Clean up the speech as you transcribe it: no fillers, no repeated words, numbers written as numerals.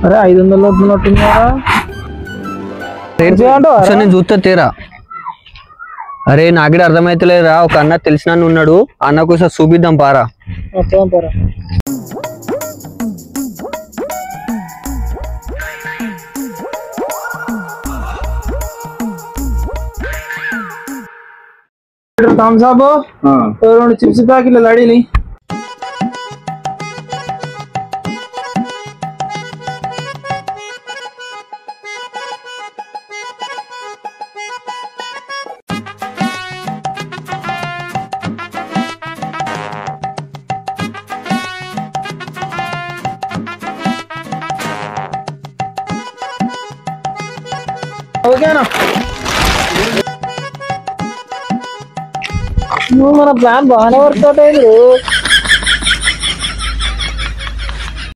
అరే 500 వస్తున్నట్టున్నారా నేను చూస్తా తీరా. అరే నాకే అర్థమైతలేదురా, ఒక అన్న తెలిసిన ఉన్నాడు, అన్నకు చూపిద్దాం పారా. థమ్సాబు 2 చిప్స్ ప్యాకెట్లు లడీని. ఓకేనా? మన ప్లాన్ బాగానే వర్క్ అవుట్ అయింది.